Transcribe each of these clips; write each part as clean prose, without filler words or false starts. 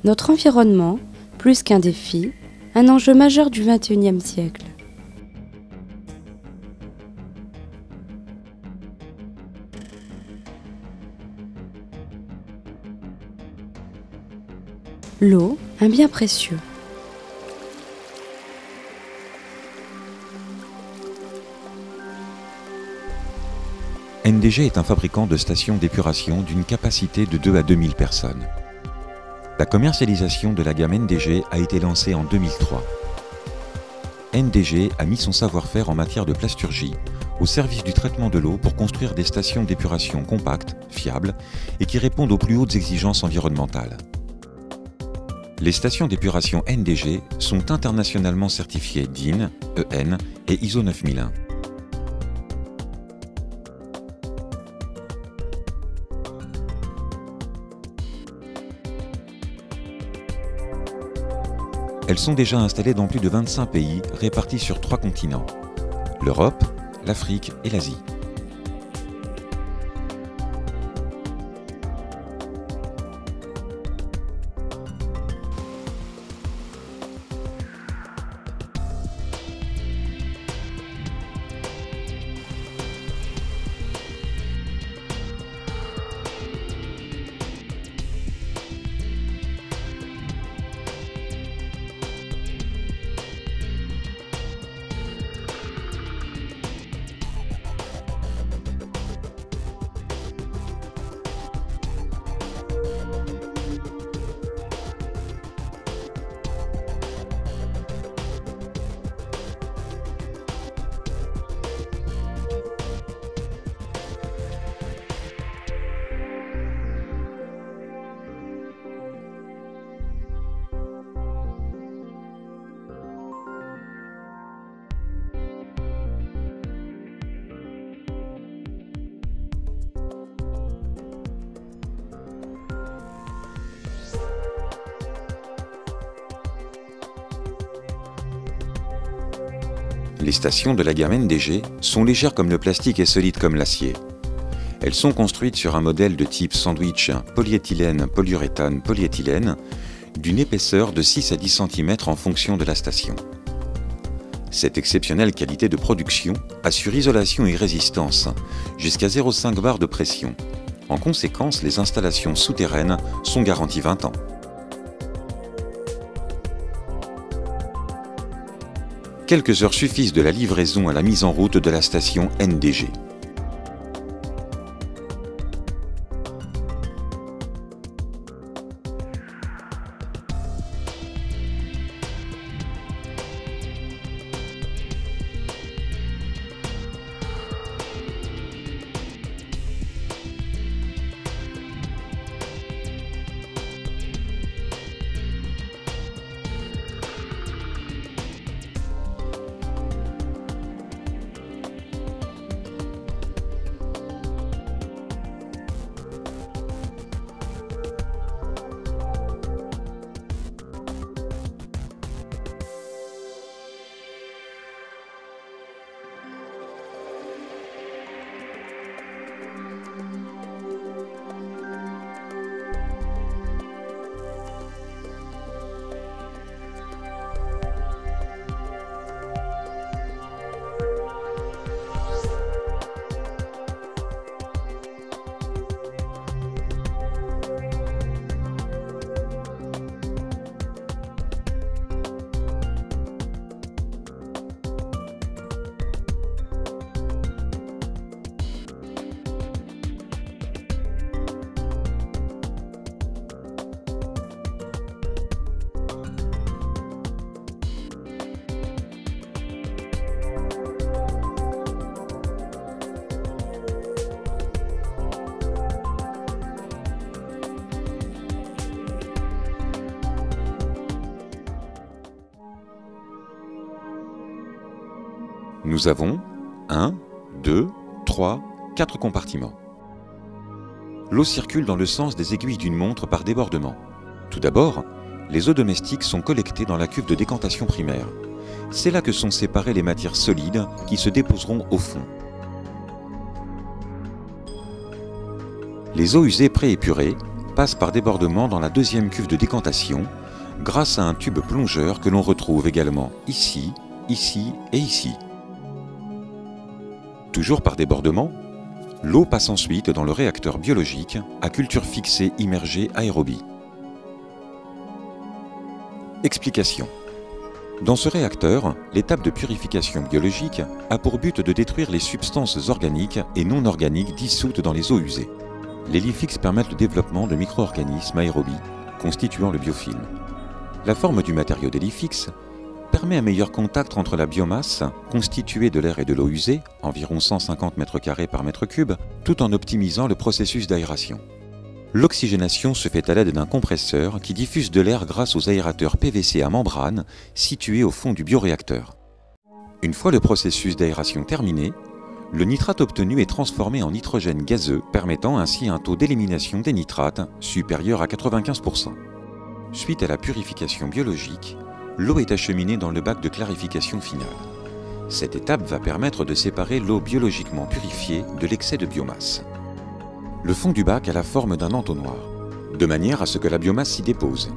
Notre environnement, plus qu'un défi, un enjeu majeur du XXIe siècle. L'eau, un bien précieux. NDG est un fabricant de stations d'épuration d'une capacité de 2 à 2000 personnes. La commercialisation de la gamme NDG a été lancée en 2003. NDG a mis son savoir-faire en matière de plasturgie au service du traitement de l'eau pour construire des stations d'épuration compactes, fiables et qui répondent aux plus hautes exigences environnementales. Les stations d'épuration NDG sont internationalement certifiées DIN, EN et ISO 9001. Elles sont déjà installées dans plus de 25 pays répartis sur 3 continents, l'Europe, l'Afrique et l'Asie. Les stations de la gamme NDG sont légères comme le plastique et solides comme l'acier. Elles sont construites sur un modèle de type sandwich polyéthylène-polyuréthane-polyéthylène d'une épaisseur de 6 à 10 cm en fonction de la station. Cette exceptionnelle qualité de production assure isolation et résistance jusqu'à 0,5 bar de pression. En conséquence, les installations souterraines sont garanties 20 ans. Quelques heures suffisent de la livraison à la mise en route de la station NDG. Nous avons 1, 2, 3, 4 compartiments. L'eau circule dans le sens des aiguilles d'une montre par débordement. Tout d'abord, les eaux domestiques sont collectées dans la cuve de décantation primaire. C'est là que sont séparées les matières solides qui se déposeront au fond. Les eaux usées préépurées, passe par débordement dans la deuxième cuve de décantation grâce à un tube plongeur que l'on retrouve également ici, ici et ici. Toujours par débordement, l'eau passe ensuite dans le réacteur biologique à culture fixée immergée aérobie. Explication. Dans ce réacteur, l'étape de purification biologique a pour but de détruire les substances organiques et non organiques dissoutes dans les eaux usées. Les LIFIX permettent le développement de micro-organismes aérobies constituant le biofilm. La forme du matériau des LIFIX permet un meilleur contact entre la biomasse, constituée de l'air et de l'eau usée, environ 150 m² par mètre cube, tout en optimisant le processus d'aération. L'oxygénation se fait à l'aide d'un compresseur qui diffuse de l'air grâce aux aérateurs PVC à membrane situés au fond du bioréacteur. Une fois le processus d'aération terminé, le nitrate obtenu est transformé en nitrogène gazeux, permettant ainsi un taux d'élimination des nitrates supérieur à 95%. Suite à la purification biologique, l'eau est acheminée dans le bac de clarification finale. Cette étape va permettre de séparer l'eau biologiquement purifiée de l'excès de biomasse. Le fond du bac a la forme d'un entonnoir, de manière à ce que la biomasse s'y dépose.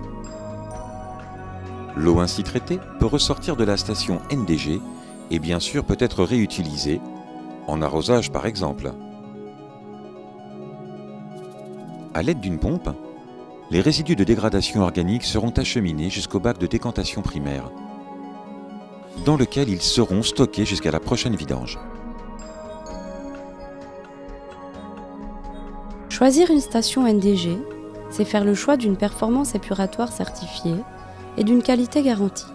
L'eau ainsi traitée peut ressortir de la station NDG et bien sûr peut être réutilisée, en arrosage par exemple. À l'aide d'une pompe, les résidus de dégradation organique seront acheminés jusqu'au bac de décantation primaire, dans lequel ils seront stockés jusqu'à la prochaine vidange. Choisir une station NDG, c'est faire le choix d'une performance épuratoire certifiée et d'une qualité garantie.